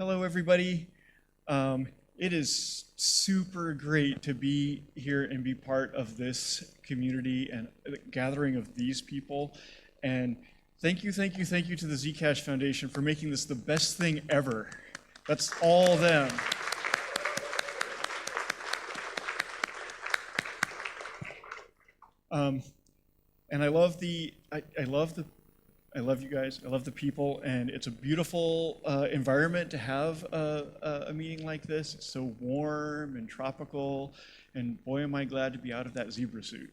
Hello, everybody. It is super great to be here and be part of this community and the gathering of these people. And thank you to the Zcash Foundation for making this the best thing ever. That's all them. And I love you guys. I love the people, and it's a beautiful environment to have a meeting like this. It's so warm and tropical, and boy, am I glad to be out of that zebra suit.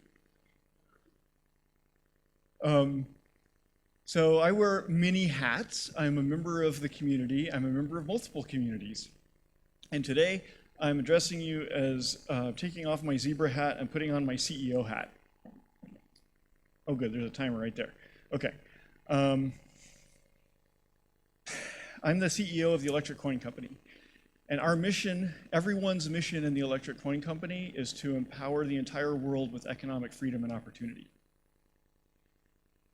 So I wear many hats. I'm a member of the community. I'm a member of multiple communities. And today, I'm addressing you as taking off my zebra hat and putting on my CEO hat. Oh, good, there's a timer right there. Okay. I'm the CEO of the Electric Coin Company, and our mission, everyone's mission in the Electric Coin Company, is to empower the entire world with economic freedom and opportunity.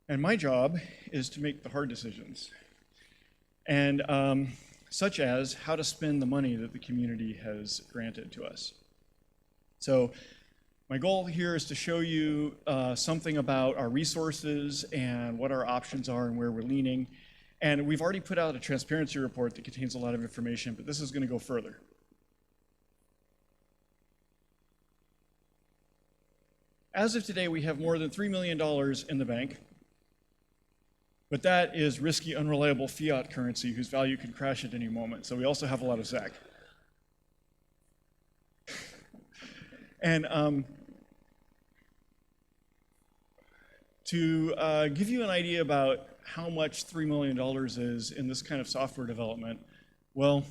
And my job is to make the hard decisions, and such as how to spend the money that the community has granted to us. So my goal here is to show you something about our resources and what our options are and where we're leaning. And we've already put out a transparency report that contains a lot of information, but this is going to go further. As of today, we have more than $3 million in the bank, but that is risky, unreliable fiat currency whose value can crash at any moment. So we also have a lot of ZAC. And to give you an idea about how much $3 million is in this kind of software development, well,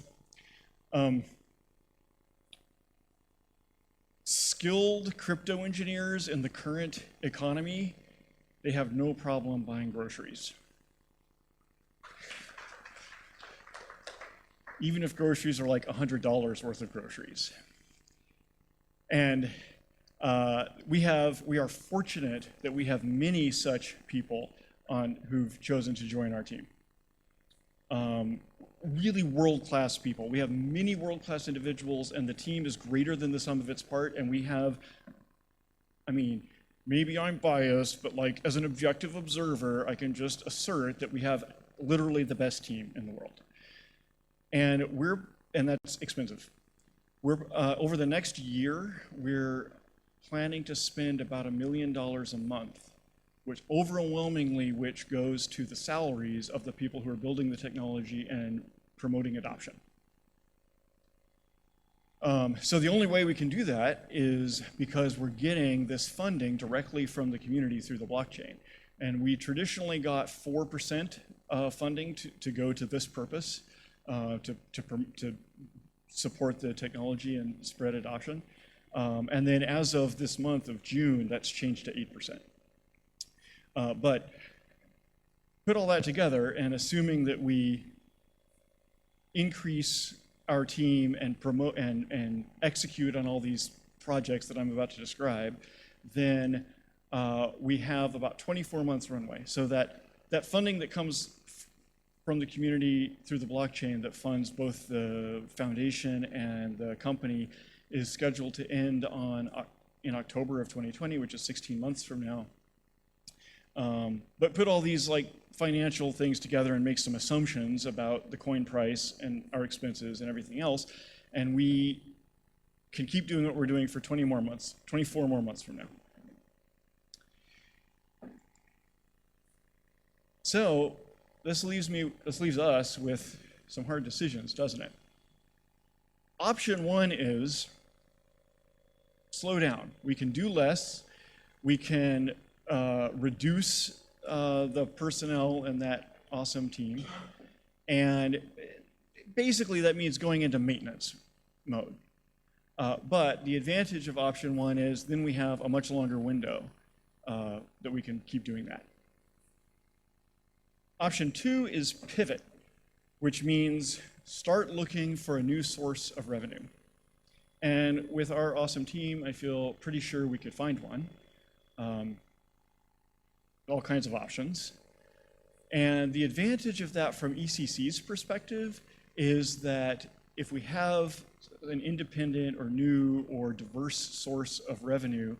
skilled crypto engineers in the current economy, they have no problem buying groceries. Even if groceries are like $100 worth of groceries. And we are fortunate that we have many such people who've chosen to join our team. Really world-class people. We have many world-class individuals, and the team is greater than the sum of its part, and we have, I mean, maybe I'm biased, but like as an objective observer, I can just assert that we have literally the best team in the world. And that's expensive. Over the next year, we're planning to spend about $1 million a month, which overwhelmingly goes to the salaries of the people who are building the technology and promoting adoption. So the only way we can do that is because we're getting this funding directly from the community through the blockchain. And we traditionally got 4% funding to go to this purpose, to support the technology and spread adoption. And then as of this month of June, that's changed to 8%. But put all that together, and assuming that we increase our team and promote and execute on all these projects that I'm about to describe, then we have about 24 months runway. So that funding that comes from the community through the blockchain that funds both the foundation and the company is scheduled to end in October of 2020, which is 16 months from now. But put all these like financial things together and make some assumptions about the coin price and our expenses and everything else, and we can keep doing what we're doing for 24 more months from now. So this leaves us with some hard decisions, doesn't it? Option one is slow down. We can do less. We can reduce the personnel in that awesome team. And basically that means going into maintenance mode. But the advantage of option one is then we have a much longer window that we can keep doing that. Option two is pivot, which means start looking for a new source of revenue. And with our awesome team, I feel pretty sure we could find one. All kinds of options. And the advantage of that from ECC's perspective is that if we have an independent or new or diverse source of revenue,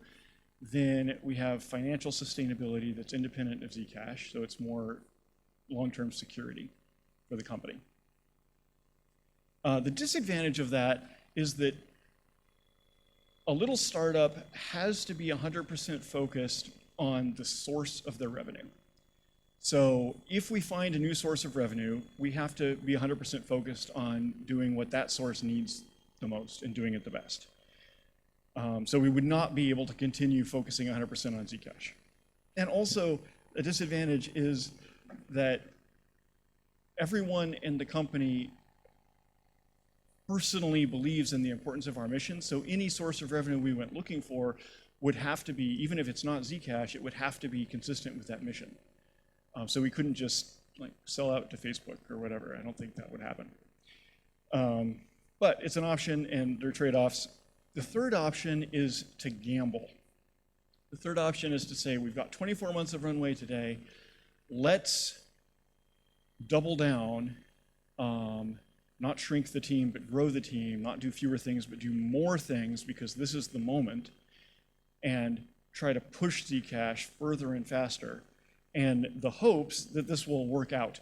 then we have financial sustainability that's independent of Zcash, so it's more long-term security for the company. The disadvantage of that is that a little startup has to be 100% focused on the source of their revenue. So if we find a new source of revenue, we have to be 100% focused on doing what that source needs the most and doing it the best. So we would not be able to continue focusing 100% on Zcash. And also, a disadvantage is that everyone in the company personally believes in the importance of our mission, so any source of revenue we went looking for would have to be, even if it's not Zcash, it would have to be consistent with that mission. So we couldn't just like sell out to Facebook or whatever. I don't think that would happen. But it's an option and there are trade-offs. The third option is to gamble. The third option is to say, we've got 24 months of runway today. Let's double down, not shrink the team, but grow the team, not do fewer things, but do more things because this is the moment, and try to push Zcash further and faster. And the hopes that this will work out,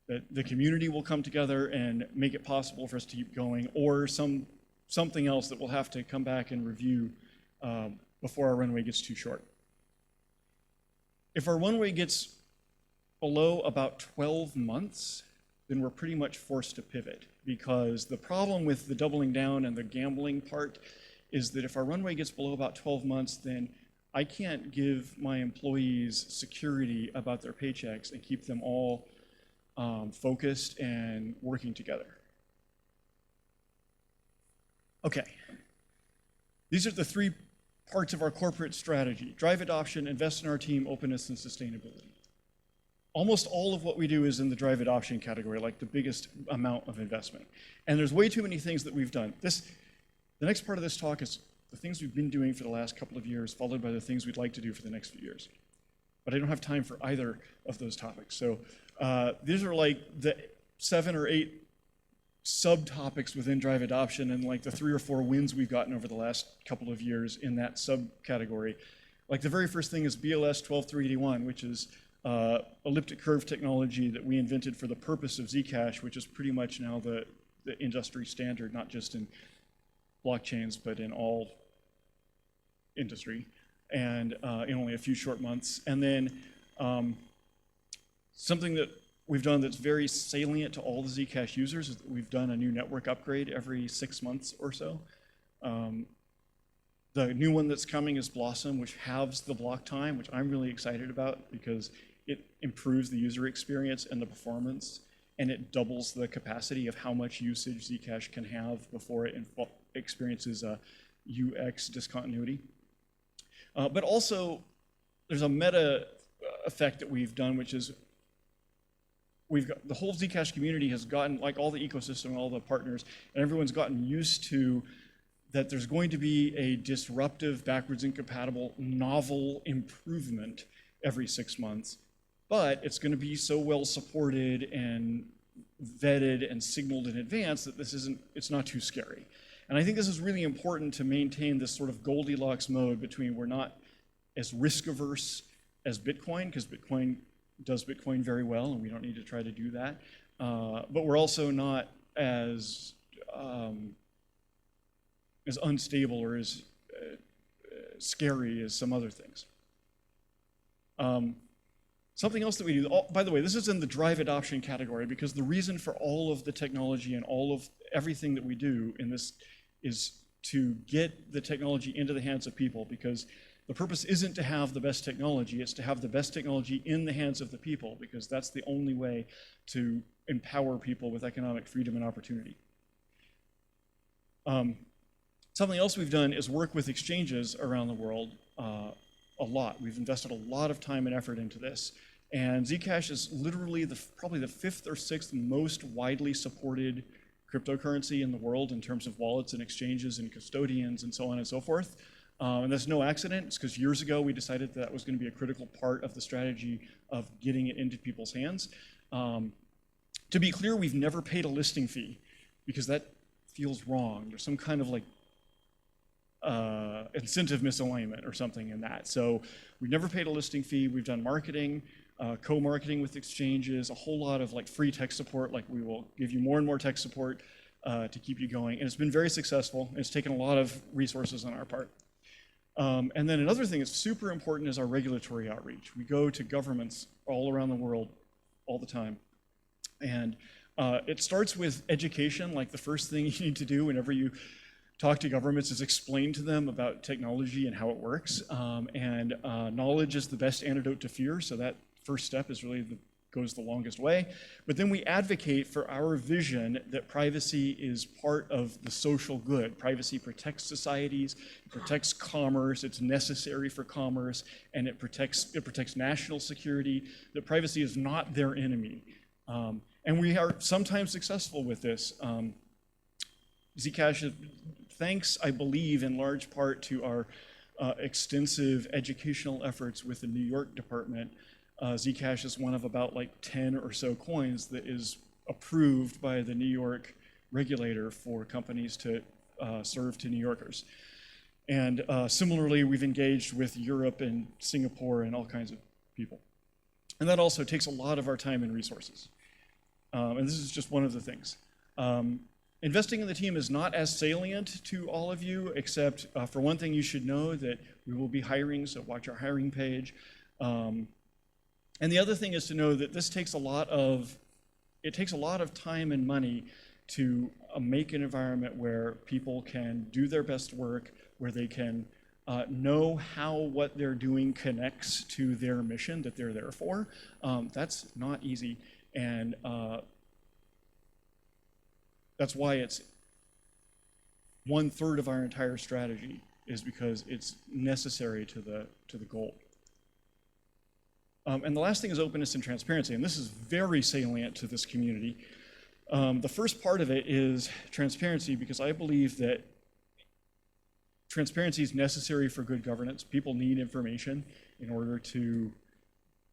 that the community will come together and make it possible for us to keep going, or something else that we'll have to come back and review before our runway gets too short. If our runway gets below about 12 months, then we're pretty much forced to pivot, because the problem with the doubling down and the gambling part is that if our runway gets below about 12 months, then I can't give my employees security about their paychecks and keep them all focused and working together. Okay, these are the three parts of our corporate strategy: drive adoption, invest in our team, openness, and sustainability. Almost all of what we do is in the drive adoption category, like the biggest amount of investment. And there's way too many things that we've done. The next part of this talk is the things we've been doing for the last couple of years, followed by the things we'd like to do for the next few years. But I don't have time for either of those topics. So these are like the 7 or 8 subtopics within drive adoption and like the 3 or 4 wins we've gotten over the last couple of years in that subcategory. Like the very first thing is BLS 12381, which is elliptic curve technology that we invented for the purpose of Zcash, which is pretty much now the industry standard, not just in blockchains, but in all industry, and in only a few short months. And then something that we've done that's very salient to all the Zcash users is that we've done a new network upgrade every 6 months or so. The new one that's coming is Blossom, which halves the block time, which I'm really excited about because it improves the user experience and the performance, and it doubles the capacity of how much usage Zcash can have before it experiences a UX discontinuity. But also, there's a meta effect that we've done, which is the whole Zcash community has gotten, like all the ecosystem, all the partners, and everyone's gotten used to that there's going to be a disruptive, backwards incompatible, novel improvement every 6 months, but it's going to be so well supported and vetted and signaled in advance that it's not too scary. And I think this is really important to maintain this sort of Goldilocks mode between we're not as risk averse as Bitcoin, because Bitcoin does Bitcoin very well and we don't need to try to do that, but we're also not as unstable or as scary as some other things. Something else that we do, by the way, this is in the drive adoption category, because the reason for all of the technology and all of everything that we do in this is to get the technology into the hands of people, because the purpose isn't to have the best technology, it's to have the best technology in the hands of the people, because that's the only way to empower people with economic freedom and opportunity. Something else we've done is work with exchanges around the world a lot. We've invested a lot of time and effort into this. And Zcash is literally probably the 5th or 6th most widely supported cryptocurrency in the world in terms of wallets and exchanges and custodians and so on and so forth. And that's no accident. It's because years ago we decided that was going to be a critical part of the strategy of getting it into people's hands. To be clear, we've never paid a listing fee because that feels wrong. There's some kind of like incentive misalignment or something in that. So we've never paid a listing fee. We've done marketing, co-marketing with exchanges, a whole lot of like free tech support. Like we will give you more and more tech support to keep you going. And it's been very successful. It's taken a lot of resources on our part. And then another thing that's super important is our regulatory outreach. We go to governments all around the world all the time. And it starts with education. Like the first thing you need to do whenever you talk to governments is explain to them about technology and how it works. Knowledge is the best antidote to fear. So that first step is really goes the longest way. But then we advocate for our vision that privacy is part of the social good. Privacy protects societies, it protects commerce, it's necessary for commerce, and it protects national security. That privacy is not their enemy. And we are sometimes successful with this. Zcash, thanks, I believe, in large part to our extensive educational efforts with the New York department. Zcash is one of about like 10 or so coins that is approved by the New York regulator for companies to serve to New Yorkers. And similarly, we've engaged with Europe and Singapore and all kinds of people. And that also takes a lot of our time and resources. And this is just one of the things. Investing in the team is not as salient to all of you, except for one thing you should know that we will be hiring, so watch our hiring page. And the other thing is to know that this takes a lot of time and money to make an environment where people can do their best work, where they can know how what they're doing connects to their mission that they're there for. That's not easy, and that's why it's 1/3 of our entire strategy is because it's necessary to the goal. And the last thing is openness and transparency, and this is very salient to this community. The first part of it is transparency, because I believe that transparency is necessary for good governance. People need information in order to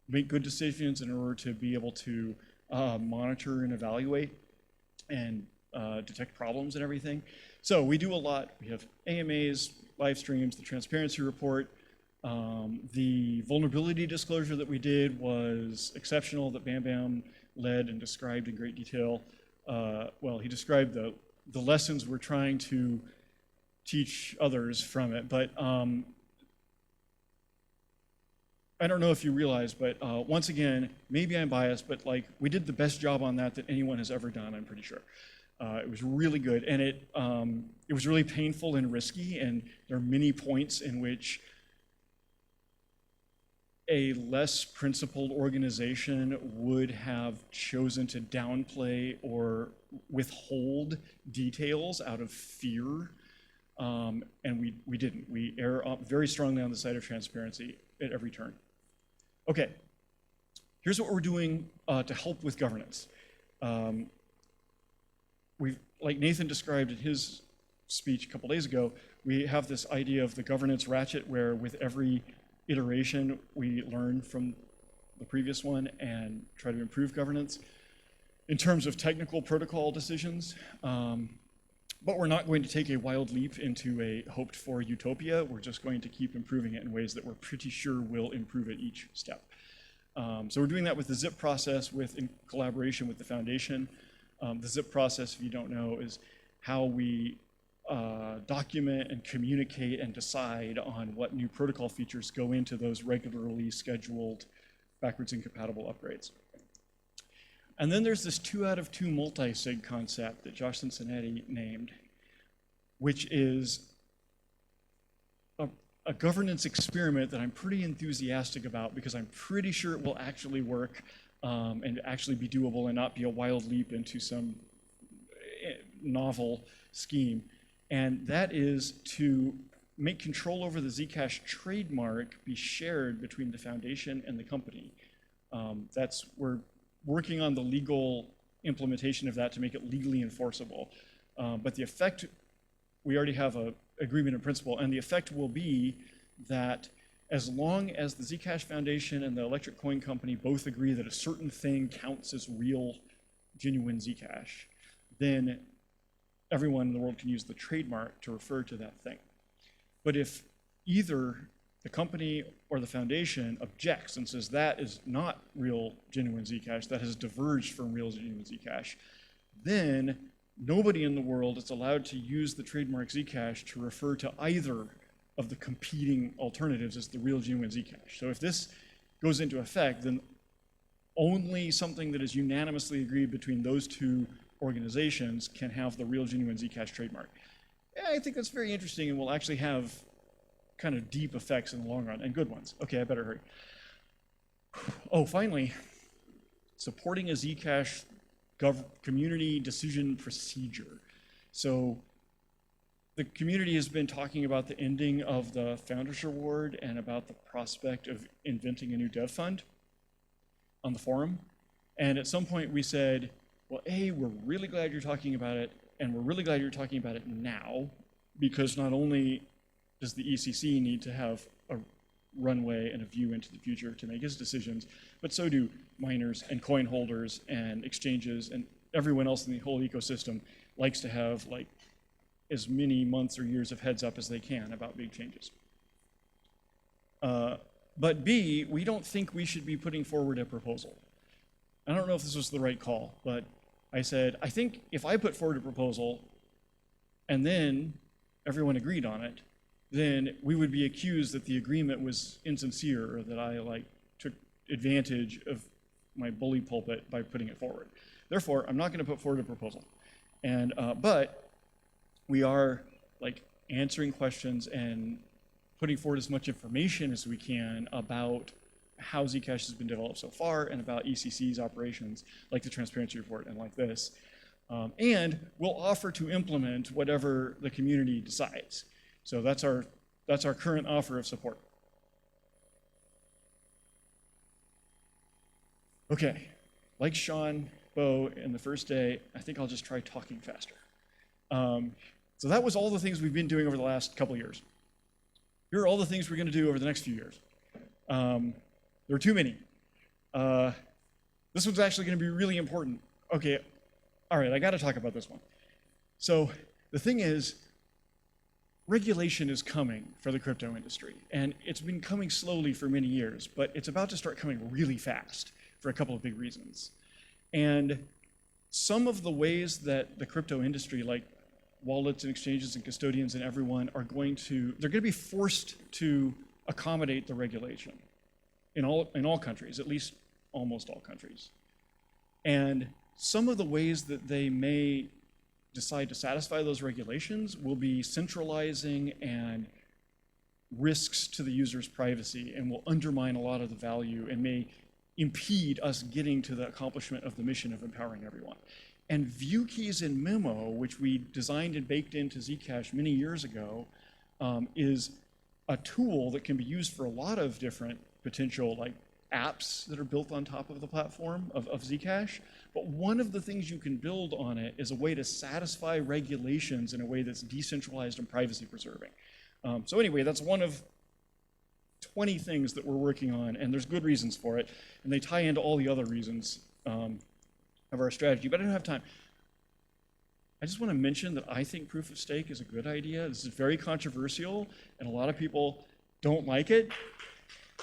make good decisions, in order to be able to monitor and evaluate and detect problems and everything. So we do a lot. We have AMAs, live streams, the transparency report. The vulnerability disclosure that we did was exceptional, that Bam Bam led and described in great detail. Well, he described the lessons we're trying to teach others from it, but I don't know if you realize, but once again, maybe I'm biased, but like we did the best job on that anyone has ever done, I'm pretty sure. It was really good, and it was really painful and risky, and there are many points in which a less principled organization would have chosen to downplay or withhold details out of fear, and we didn't. We err up very strongly on the side of transparency at every turn. Okay, here's what we're doing to help with governance. Like Nathan described in his speech a couple days ago, we have this idea of the governance ratchet where with every iteration we learn from the previous one and try to improve governance in terms of technical protocol decisions. But we're not going to take a wild leap into a hoped for utopia. We're just going to keep improving it in ways that we're pretty sure will improve at each step. So we're doing that with the ZIP process in collaboration with the foundation. The ZIP process, if you don't know, is how we document and communicate and decide on what new protocol features go into those regularly scheduled backwards incompatible upgrades. And then there's this 2 out of 2 multi-sig concept that Josh Cincinnati named, which is a governance experiment that I'm pretty enthusiastic about because I'm pretty sure it will actually work and actually be doable and not be a wild leap into some novel scheme. And that is to make control over the Zcash trademark be shared between the foundation and the company. We're working on the legal implementation of that to make it legally enforceable. But the effect, we already have an agreement in principle, and the effect will be that as long as the Zcash Foundation and the Electric Coin Company both agree that a certain thing counts as real genuine Zcash, then everyone in the world can use the trademark to refer to that thing. But if either the company or the foundation objects and says that is not real genuine Zcash, that has diverged from real genuine Zcash, then nobody in the world is allowed to use the trademark Zcash to refer to either of the competing alternatives as the real genuine Zcash. So if this goes into effect, then only something that is unanimously agreed between those two organizations can have the real genuine Zcash trademark. I think that's very interesting and will actually have kind of deep effects in the long run, and good ones. Okay, I better hurry. Oh, finally, supporting a Zcash community decision procedure. So the community has been talking about the ending of the Founders Reward and about the prospect of inventing a new dev fund on the forum. And at some point we said, well, A, we're really glad you're talking about it, and we're really glad you're talking about it now, because not only does the ECC need to have a runway and a view into the future to make its decisions, but so do miners and coin holders and exchanges, and everyone else in the whole ecosystem likes to have like as many months or years of heads up as they can about big changes. But B, we don't think we should be putting forward a proposal. I don't know if this was the right call, but I said, I think if I put forward a proposal and then everyone agreed on it, then we would be accused that the agreement was insincere or that I like took advantage of my bully pulpit by putting it forward. Therefore, I'm not going to put forward a proposal. And but we are like answering questions and putting forward as much information as we can about how Zcash has been developed so far and about ECC's operations, like the transparency report and like this. And we'll offer to implement whatever the community decides. So that's our current offer of support. Okay, like Sean Bo in the first day, I think I'll just try talking faster. So that was all the things we've been doing over the last couple of years. Here are all the things we're going to do over the next few years. There are too many. This one's actually going to be really important. Okay, all right, I got to talk about this one. So the thing is, regulation is coming for the crypto industry, and it's been coming slowly for many years, but it's about to start coming really fast for a couple of big reasons. And some of the ways that the crypto industry, like wallets and exchanges and custodians and everyone, they're going to be forced to accommodate the regulation in all countries, at least almost all countries. And some of the ways that they may decide to satisfy those regulations will be centralizing and risks to the user's privacy and will undermine a lot of the value and may impede us getting to the accomplishment of the mission of empowering everyone. And view keys in Memo, which we designed and baked into Zcash many years ago, is a tool that can be used for a lot of different potential like apps that are built on top of the platform of Zcash. But one of the things you can build on it is a way to satisfy regulations in a way that's decentralized and privacy preserving. So anyway, that's one of 20 things that we're working on, and there's good reasons for it, and they tie into all the other reasons of our strategy, but I don't have time. I just want to mention that I think proof of stake is a good idea. This is very controversial, and a lot of people don't like it.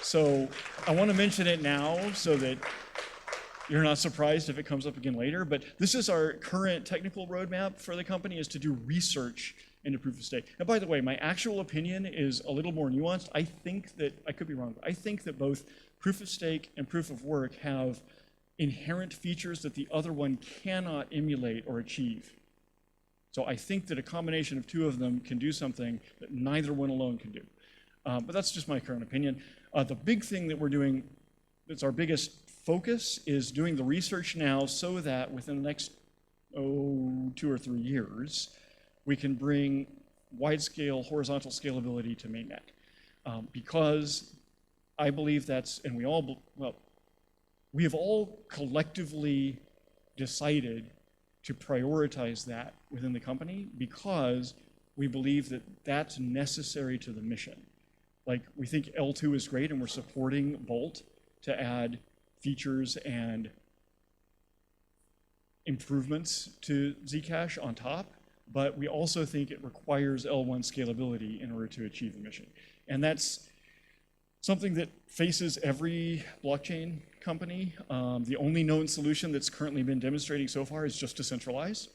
So I want to mention it now so that you're not surprised if it comes up again later. But this is our current technical roadmap for the company, is to do research into proof of stake. And by the way, my actual opinion is a little more nuanced. I think that, I could be wrong, but I think that both proof of stake and proof of work have inherent features that the other one cannot emulate or achieve. So I think that a combination of two of them can do something that neither one alone can do. But that's just my current opinion. The big thing that we're doing, that's our biggest focus, is doing the research now so that within the next 2 or 3 years, we can bring wide-scale horizontal scalability to mainnet. Because I believe that's, and we have all collectively decided to prioritize that within the company because we believe that that's necessary to the mission. Like, we think L2 is great, and we're supporting Bolt to add features and improvements to Zcash on top, but we also think it requires L1 scalability in order to achieve the mission. And that's something that faces every blockchain company. The only known solution that's currently been demonstrating so far is just to centralize.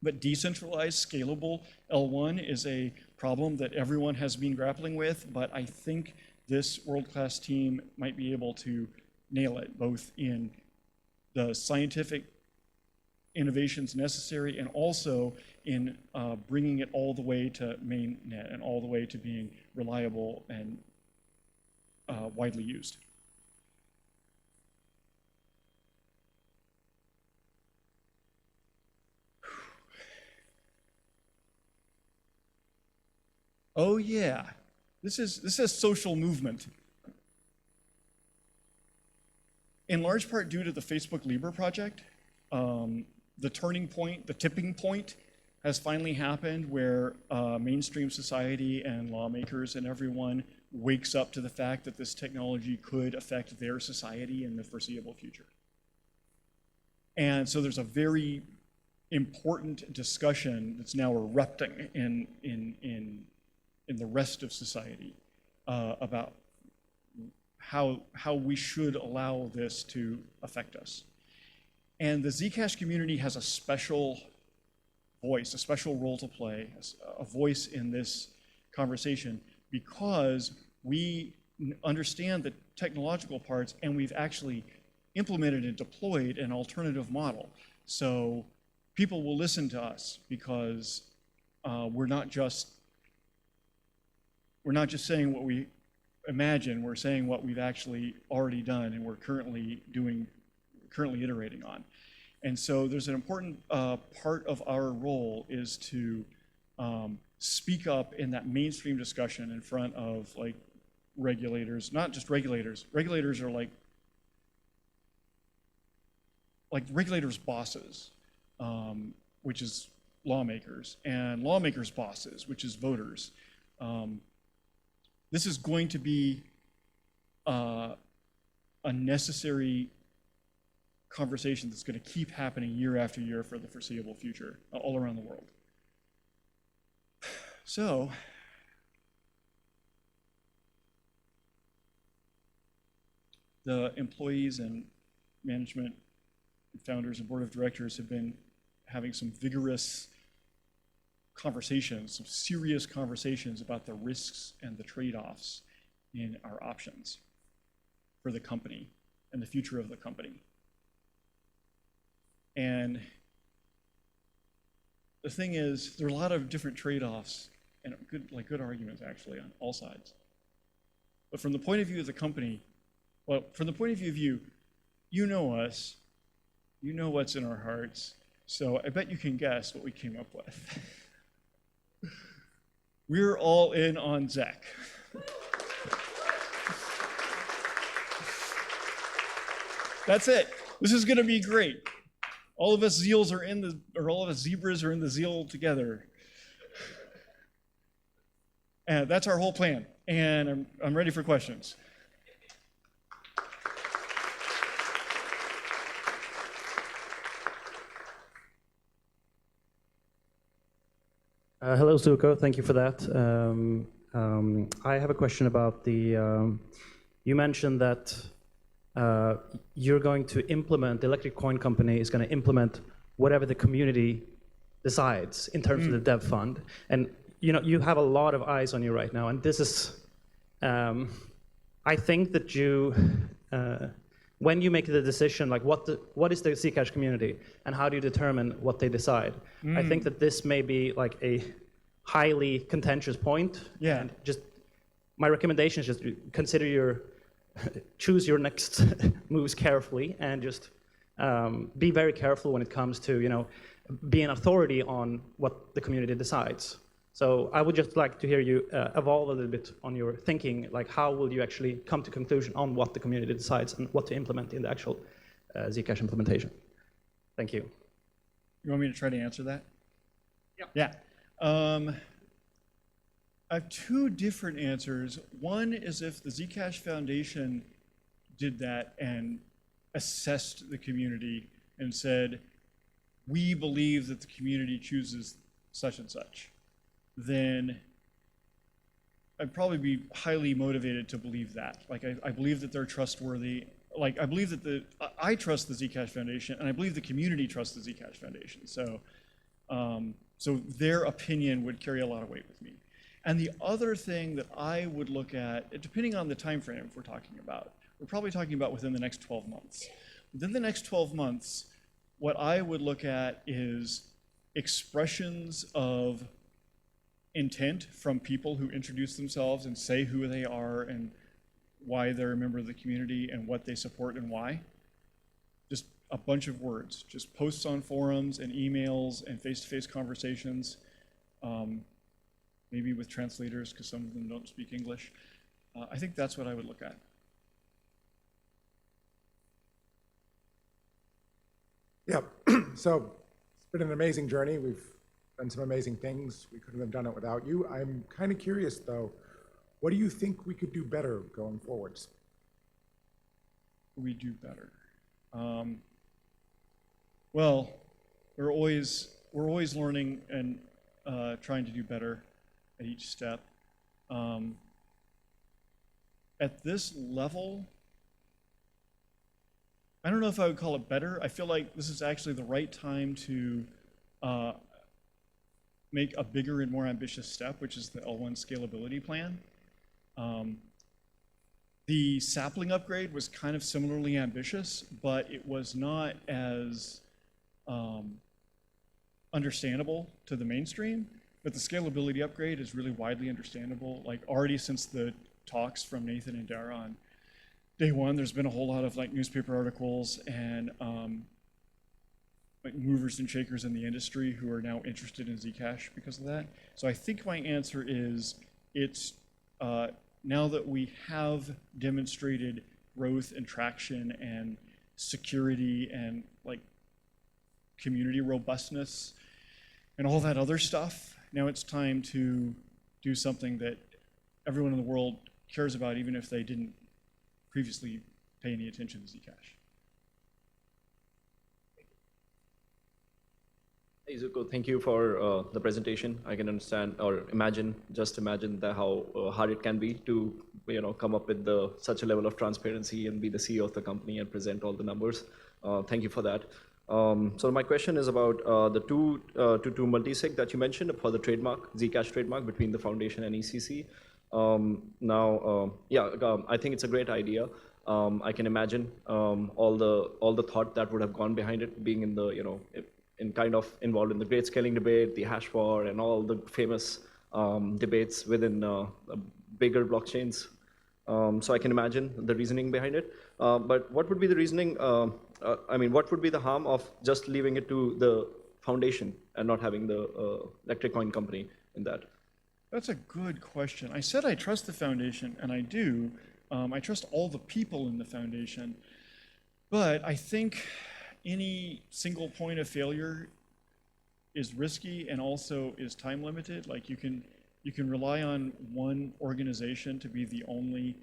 But decentralized, scalable L1 is a problem that everyone has been grappling with, but I think this world-class team might be able to nail it, both in the scientific innovations necessary and also in bringing it all the way to mainnet and all the way to being reliable and widely used. Oh yeah, this is social movement. In large part due to the Facebook Libra project, the turning point, the tipping point has finally happened where mainstream society and lawmakers and everyone wakes up to the fact that this technology could affect their society in the foreseeable future. And so there's a very important discussion that's now erupting in the rest of society about how we should allow this to affect us. And the Zcash community has a special voice, a special role to play, a voice in this conversation, because we understand the technological parts and we've actually implemented and deployed an alternative model. So people will listen to us because we're not just saying what we imagine, we're saying what we've actually already done and we're currently iterating on. And so there's an important part of our role is to speak up in that mainstream discussion in front of like regulators, not just regulators. Regulators are like regulators' bosses, which is lawmakers, and lawmakers' bosses, which is voters. This is going to be a necessary conversation that's going to keep happening year after year for the foreseeable future, all around the world. So, the employees and management, founders and board of directors have been having some vigorous conversations, some serious conversations about the risks and the trade-offs in our options for the company and the future of the company. And the thing is, there are a lot of different trade-offs and good arguments actually on all sides. But from the point of view of the company, well, from the point of view of you know us, you know what's in our hearts, so I bet you can guess what we came up with. We're all in on Zec. That's it. This is going to be great. All of us Zeals are all of us Zebras are in the Zeal together. And that's our whole plan. And I'm ready for questions. Hello, Zooko. Thank you for that. I have a question about the. You mentioned that you're going to implement, the electric coin company is going to implement whatever the community decides in terms of the dev fund. And you have a lot of eyes on you right now. And this is, I think that you, when you make the decision, like what is the Zcash community and how do you determine what they decide? I think that this may be like a highly contentious point. Yeah. And just my recommendation is just consider choose your next moves carefully and just be very careful when it comes to be an authority on what the community decides. So I would just like to hear you evolve a little bit on your thinking, like how will you actually come to conclusion on what the community decides and what to implement in the actual Zcash implementation. Thank you. You want me to try to answer that? Yeah. I have two different answers. One is if the Zcash Foundation did that and assessed the community and said, we believe that the community chooses such and such, then I'd probably be highly motivated to believe that. Like, I believe that they're trustworthy. Like, I believe that I trust the Zcash Foundation, and I believe the community trusts the Zcash Foundation. So, so their opinion would carry a lot of weight with me. And the other thing that I would look at, depending on the time frame we're talking about, we're probably talking about within the next 12 months. Within the next 12 months, what I would look at is expressions of intent from people who introduce themselves and say who they are and why they're a member of the community and what they support and why. Just a bunch of words, just posts on forums and emails and face-to-face conversations, maybe with translators because some of them don't speak English. I think that's what I would look at. Yeah, so it's been an amazing journey. We've done some amazing things. We couldn't have done it without you. I'm kind of curious though, what do you think we could do better going forwards? We do better. Well, we're always learning and trying to do better at each step. At this level, I don't know if I would call it better. I feel like this is actually the right time to make a bigger and more ambitious step, which is the L1 scalability plan. The sapling upgrade was kind of similarly ambitious, but it was not as understandable to the mainstream. But the scalability upgrade is really widely understandable. Like already since the talks from Nathan and Dara on day one, there's been a whole lot of like newspaper articles and like movers and shakers in the industry who are now interested in Zcash because of that. So I think my answer is it's now that we have demonstrated growth and traction and security and like community robustness and all that other stuff, now it's time to do something that everyone in the world cares about, even if they didn't previously pay any attention to Zcash. Hey Zooko, thank you for the presentation. I can understand or imagine, just imagine how hard it can be to come up with such a level of transparency and be the CEO of the company and present all the numbers. Thank you for that. So my question is about the 2-2 multisig that you mentioned for the trademark, Zcash trademark between the foundation and ECC. I think it's a great idea. I can imagine all the thought that would have gone behind it, being in the kind of involved in the great scaling debate, the hash war, and all the famous debates within bigger blockchains. So I can imagine the reasoning behind it. But what would be the reasoning? What would be the harm of just leaving it to the foundation and not having the electric coin company in that? That's a good question. I said I trust the foundation, and I do. I trust all the people in the foundation. But I think any single point of failure is risky and also is time limited. Like you can rely on one organization to be the only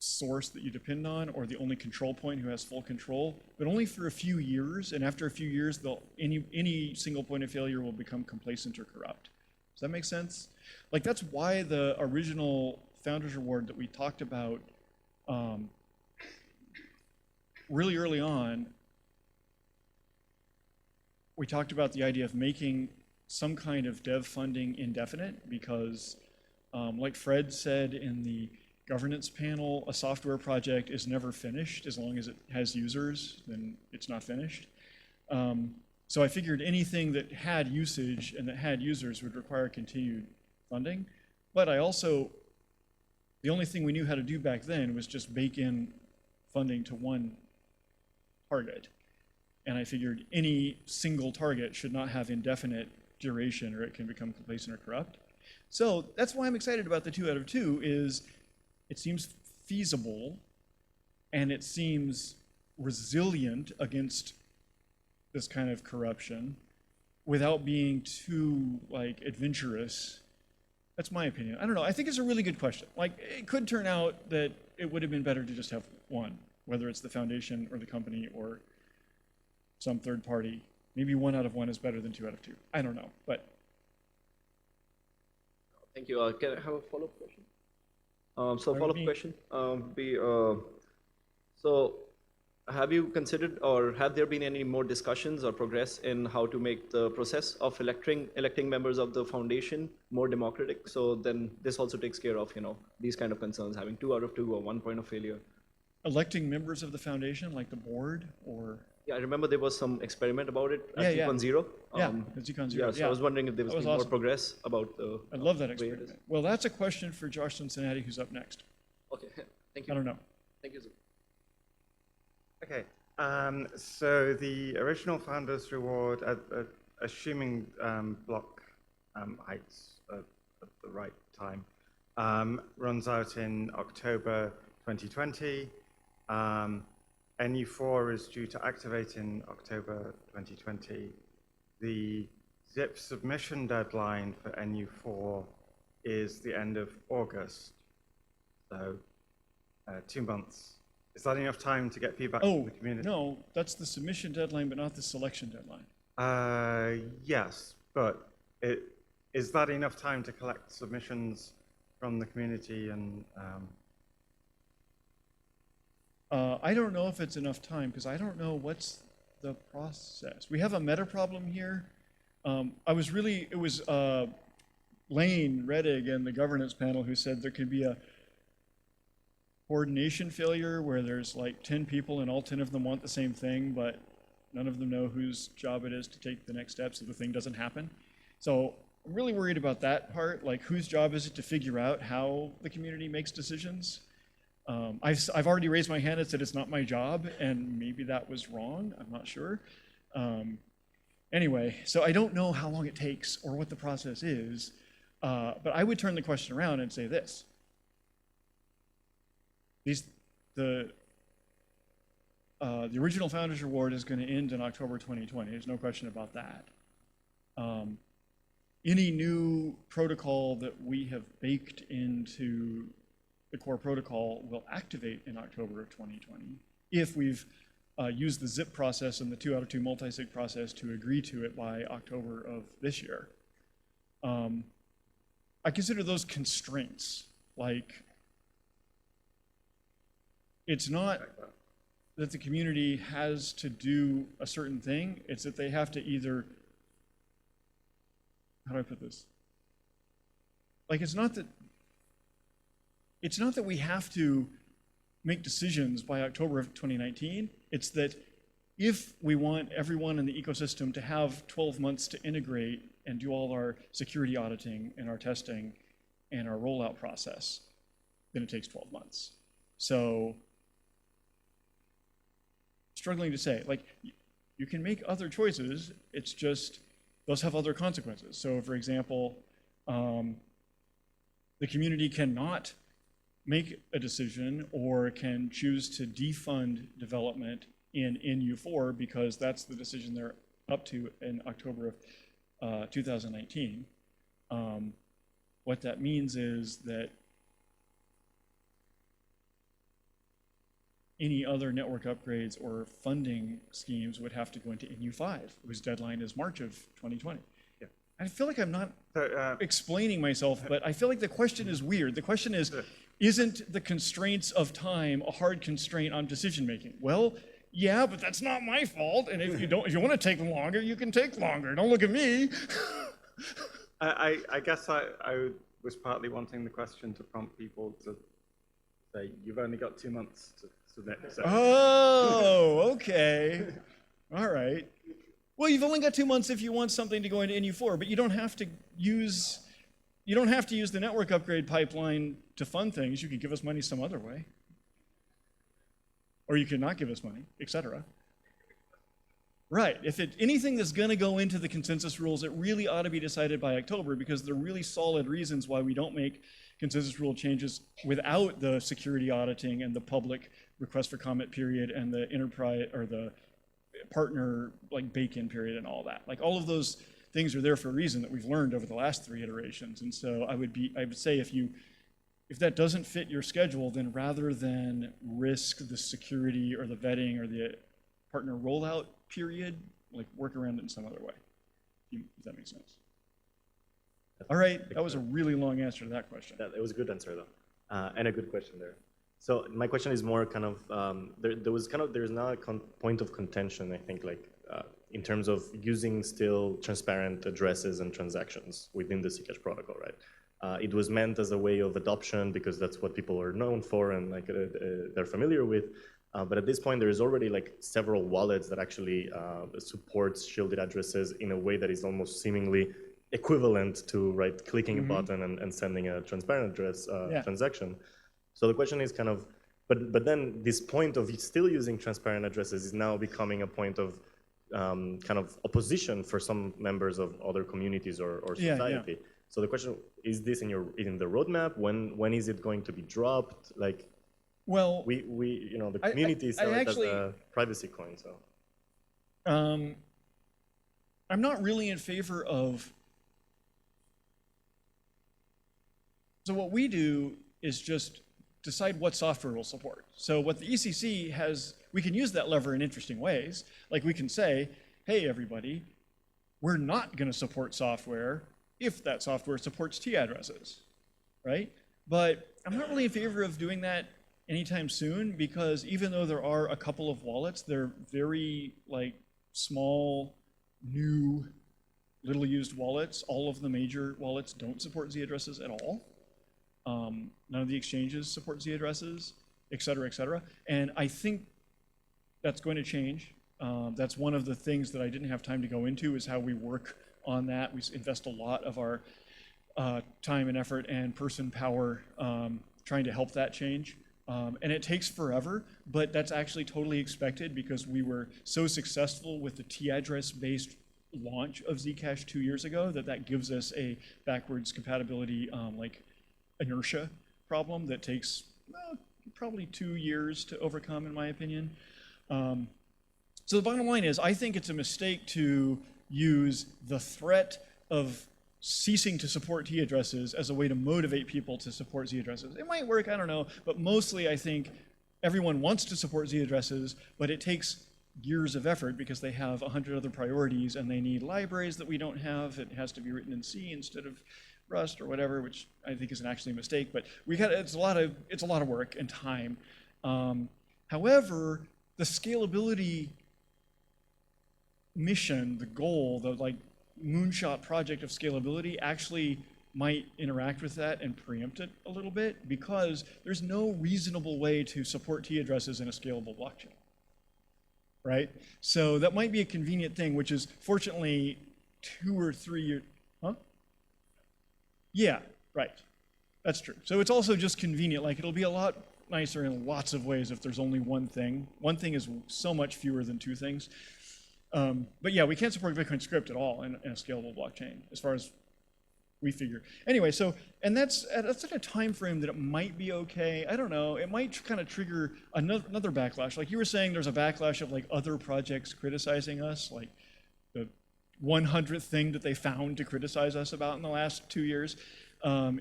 source that you depend on or the only control point who has full control, but only for a few years. And after a few years, any single point of failure will become complacent or corrupt. Does that make sense? Like that's why the original Founders Reward that we talked about really early on, we talked about the idea of making some kind of dev funding indefinite because like Fred said in the governance panel, a software project is never finished. As long as it has users, then it's not finished. So I figured anything that had usage and that had users would require continued funding. But the only thing we knew how to do back then was just bake in funding to one target. And I figured any single target should not have indefinite duration or it can become complacent or corrupt. So that's why I'm excited about the 2 out of 2 is it seems feasible and it seems resilient against this kind of corruption without being too like adventurous. That's my opinion. I don't know. I think it's a really good question. Like it could turn out that it would have been better to just have one, whether it's the foundation or the company or some third party Maybe 1 out of 1 is better than 2 out of 2. I don't know, but Thank you. Can I have a follow-up question? So Pardon follow-up me? question, so have you considered or have there been any more discussions or progress in how to make the process of electing members of the foundation more democratic? So then this also takes care of, these kind of concerns, having 2 out of 2 or 1 point of failure. electing members of the foundation, like the board, or Yeah, I remember there was some experiment about it Yeah, at yeah. Zcon Zero. yeah, the Zcon Zero. Yeah, so I was wondering if there That was was been more awesome. progress about the. I love that way it is. experiment. Well, that's a question for Josh Cincinnati, who's up next. Okay, thank I you. don't know. Thank you, Zooko. Okay, so the original Founders Reward, assuming block heights at the right time, runs out in October 2020. NU4 is due to activate in October 2020. The ZIP submission deadline for NU4 is the end of August, so 2 months. Is that enough time to get feedback from Oh, the community? no, that's the submission deadline, but not the selection deadline. Yes, but is that enough time to collect submissions from the community and I don't know if it's enough time, because I don't know what's the process. We have a meta problem here. It was Lane Reddig and the governance panel who said there could be a coordination failure where there's like 10 people and all 10 of them want the same thing, but none of them know whose job it is to take the next step, so the thing doesn't happen. So I'm really worried about that part, like whose job is it to figure out how the community makes decisions? I've already raised my hand and said it's not my job, and maybe that was wrong, I'm not sure. Anyway, so I don't know how long it takes or what the process is, but I would turn the question around and say this. The original Founders Reward is going to end in October 2020. There's no question about that. Any new protocol that we have baked into the core protocol will activate in October of 2020 if we've used the ZIP process and the 2 out of 2 multi-sig process to agree to it by October of this year. I consider those constraints, like it's not that the community has to do a certain thing, it's that they have to either, how do I put this? Like it's not that we have to make decisions by October of 2019, it's that if we want everyone in the ecosystem to have 12 months to integrate and do all our security auditing and our testing and our rollout process, then it takes 12 months. So, struggling to say, like, you can make other choices, it's just, those have other consequences. So for example, the community cannot make a decision or can choose to defund development in NU4 because that's the decision they're up to in October of 2019. What that means is that any other network upgrades or funding schemes would have to go into NU5, whose deadline is March of 2020. Yeah. I feel like I'm not So, explaining myself, but I feel like the question is weird. The question is, isn't the constraints of time a hard constraint on decision making? Well, yeah, but that's not my fault. And if you want to take longer, you can take longer. Don't look at me. I guess I was partly wanting the question to prompt people to say, you've only got 2 months to submit. So. Oh, okay. All right. Well, you've only got 2 months if you want something to go into NU4, but you don't have to use the network upgrade pipeline to fund things. You could give us money some other way. Or you could not give us money, etc. Right. If anything that's going to go into the consensus rules, it really ought to be decided by October because there are really solid reasons why we don't make consensus rule changes without the security auditing and the public request for comment period and the enterprise or the partner like bake-in period and all that. Like all of those things are there for a reason that we've learned over the last 3 iterations. And so I would say if that doesn't fit your schedule, then rather than risk the security or the vetting or the partner rollout period, like work around it in some other way, if that makes sense. All right, that was a really long answer to that question. Yeah, it was a good answer though, and a good question there. So my question is more kind of there's now a point of contention, I think, like in terms of using still transparent addresses and transactions within the Zcash protocol, right? It was meant as a way of adoption because that's what people are known for and like they're familiar with. But at this point, there is already like several wallets that actually supports shielded addresses in a way that is almost seemingly equivalent to clicking a button and sending a transparent address transaction. So the question is kind of, but then this point of still using transparent addresses is now becoming a point of kind of opposition for some members of other communities or society. Yeah. So the question is: this in the roadmap? When is it going to be dropped? Like, well, we the community saw it as a privacy coin. So, I'm not really in favor of. So what we do is just decide what software we'll support. So what the ECC has, we can use that lever in interesting ways. Like we can say, hey, everybody, we're not going to support software if that software supports T addresses, right? But I'm not really in favor of doing that anytime soon because even though there are a couple of wallets, they're very like small, new, little used wallets. All of the major wallets don't support Z addresses at all. None of the exchanges support Z addresses, et cetera, et cetera. And I think that's going to change. That's one of the things that I didn't have time to go into is how we work on that. We invest a lot of our time and effort and person power trying to help that change. And it takes forever, but that's actually totally expected because we were so successful with the T address-based launch of Zcash 2 years ago that gives us a backwards compatibility like inertia problem that takes probably 2 years to overcome, in my opinion. So the bottom line is, I think it's a mistake to use the threat of ceasing to support T addresses as a way to motivate people to support Z addresses. It might work, I don't know, but mostly I think everyone wants to support Z addresses, but it takes years of effort because they have 100 other priorities and they need libraries that we don't have. It has to be written in C instead of Rust or whatever, which I think is actually a mistake, but it's a lot of work and time. However, the scalability mission, the goal, the like moonshot project of scalability actually might interact with that and preempt it a little bit because there's no reasonable way to support T addresses in a scalable blockchain, right? So that might be a convenient thing, which is fortunately 2 or 3 years, Yeah, right. That's true. So it's also just convenient. Like it'll be a lot nicer in lots of ways if there's only one thing. One thing is so much fewer than 2 things. But yeah, we can't support Bitcoin script at all in a scalable blockchain, as far as we figure. Anyway, so and that's at a time frame that it might be okay. I don't know. It might kind of trigger another backlash. Like you were saying, there's a backlash of like other projects criticizing us, like the 100th thing that they found to criticize us about in the last 2 years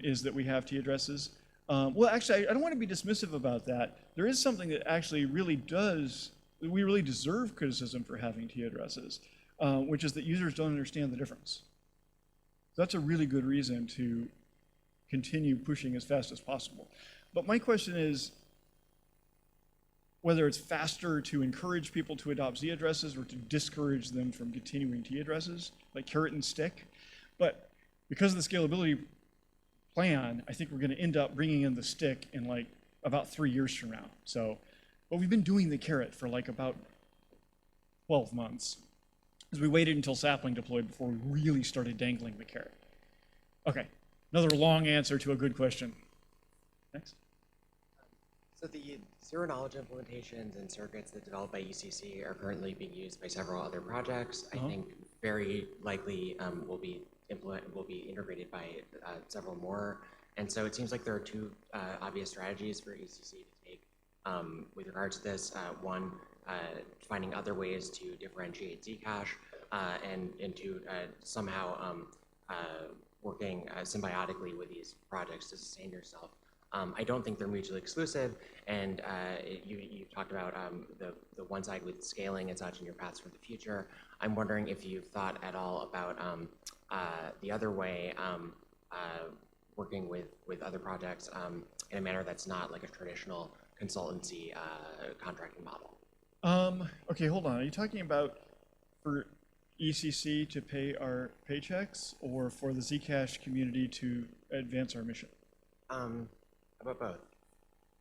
is that we have T addresses. Well, actually, I don't want to be dismissive about that. There is something that actually really does. We really deserve criticism for having T addresses, which is that users don't understand the difference. That's a really good reason to continue pushing as fast as possible. But my question is whether it's faster to encourage people to adopt Z addresses or to discourage them from continuing T addresses, like carrot and stick. But because of the scalability plan, I think we're going to end up bringing in the stick in like about 3 years from now. So. But we've been doing the carrot for like about 12 months, because we waited until sapling deployed before we really started dangling the carrot. Okay, another long answer to a good question. Next. So the zero-knowledge implementations and circuits that developed by ECC are currently being used by several other projects. I think very likely will be integrated by several more. And so it seems like there are 2 obvious strategies for ECC to take. With regards to this, one, finding other ways to differentiate Zcash and to somehow working symbiotically with these projects to sustain yourself. I don't think they're mutually exclusive, and you talked about the one side with scaling and such and your paths for the future. I'm wondering if you've thought at all about the other way, working with other projects in a manner that's not like a traditional consultancy contracting model. Okay, hold on. Are you talking about for ECC to pay our paychecks or for the Zcash community to advance our mission? About both.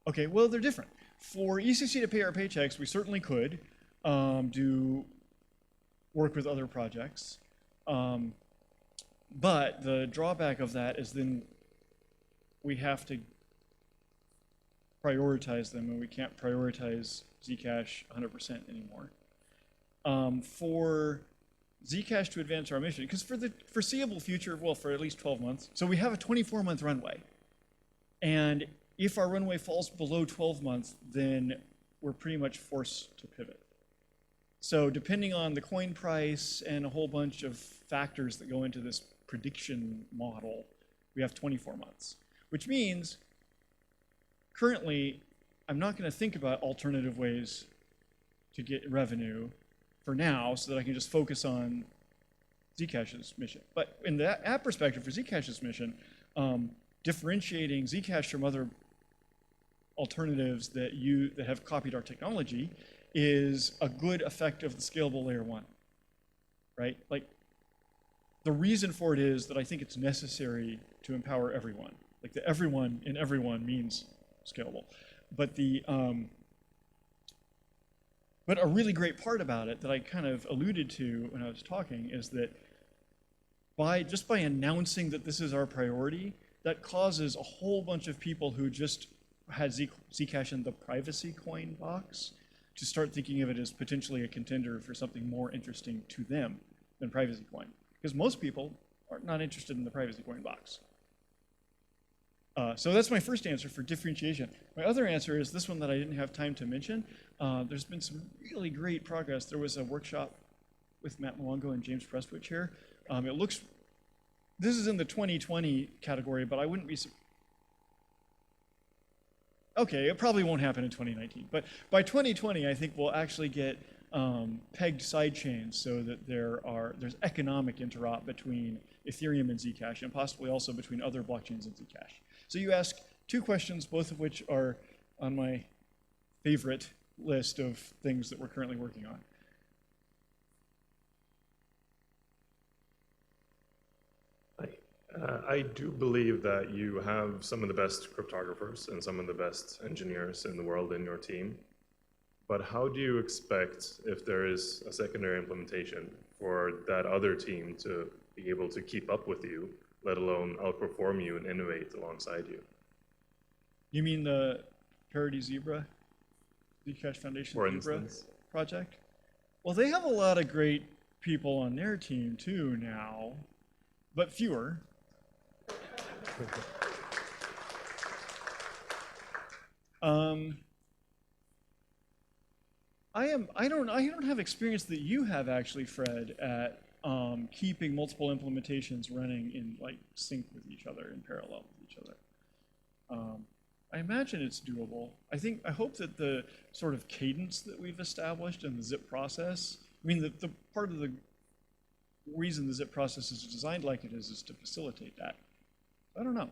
Okay, well, they're different. For ECC to pay our paychecks, we certainly could do work with other projects. But the drawback of that is then we have to prioritize them, and we can't prioritize Zcash 100% anymore. For Zcash to advance our mission, because for the foreseeable future, well, for at least 12 months, so we have a 24-month runway. And if our runway falls below 12 months, then we're pretty much forced to pivot. So depending on the coin price and a whole bunch of factors that go into this prediction model, we have 24 months, which means currently I'm not going to think about alternative ways to get revenue for now so that I can just focus on Zcash's mission. But in that perspective, for Zcash's mission, differentiating Zcash from other alternatives that have copied our technology is a good effect of the scalable layer 1, right? Like, the reason for it is that I think it's necessary to empower everyone. Like, the everyone in everyone means scalable. But but a really great part about it that I kind of alluded to when I was talking is that just by announcing that this is our priority, that causes a whole bunch of people who just had Zcash in the privacy coin box to start thinking of it as potentially a contender for something more interesting to them than privacy coin. Because most people are not interested in the privacy coin box. So that's my first answer for differentiation. My other answer is this one that I didn't have time to mention. There's been some really great progress. There was a workshop with Matt Mwongo and James Prestwich here. This is in the 2020 category, but I wouldn't be. Okay, it probably won't happen in 2019, but by 2020, I think we'll actually get pegged sidechains so that there's economic interop between Ethereum and Zcash, and possibly also between other blockchains and Zcash. So you ask two questions, both of which are on my favorite list of things that we're currently working on. I do believe that you have some of the best cryptographers and some of the best engineers in the world in your team. But how do you expect, if there is a secondary implementation, for that other team to be able to keep up with you, let alone outperform you and innovate alongside you? You mean the Parity Zebra, Zcash Foundation For Zebra instance. project? Well, they have a lot of great people on their team too now, but fewer. I don't have experience that you have actually, Fred, at keeping multiple implementations running in like sync with each other, in parallel with each other. I imagine it's doable. I hope that the sort of cadence that we've established in the zip process, I mean, the part of the reason the zip process is designed like it is to facilitate that. I don't know.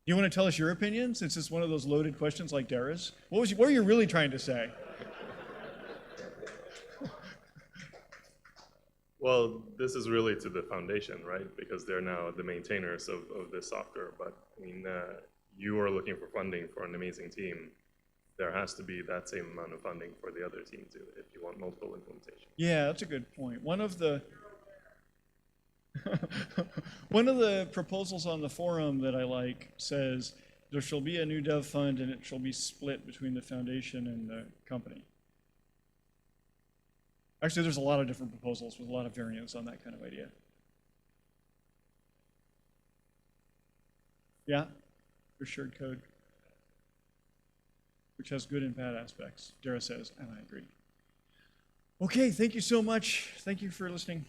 You want to tell us your opinion, since it's one of those loaded questions like Dara's? What were you really trying to say? Well, this is really to the foundation, right? Because they're now the maintainers of this software. But I mean, you are looking for funding for an amazing team. There has to be that same amount of funding for the other team too, if you want multiple implementations. Yeah, that's a good point. One of the one of the proposals on the forum that I like says there shall be a new dev fund and it shall be split between the foundation and the company. Actually, there's a lot of different proposals with a lot of variants on that kind of idea. Yeah, for shared code, which has good and bad aspects, Dara says, and I agree. Okay, thank you so much. Thank you for listening.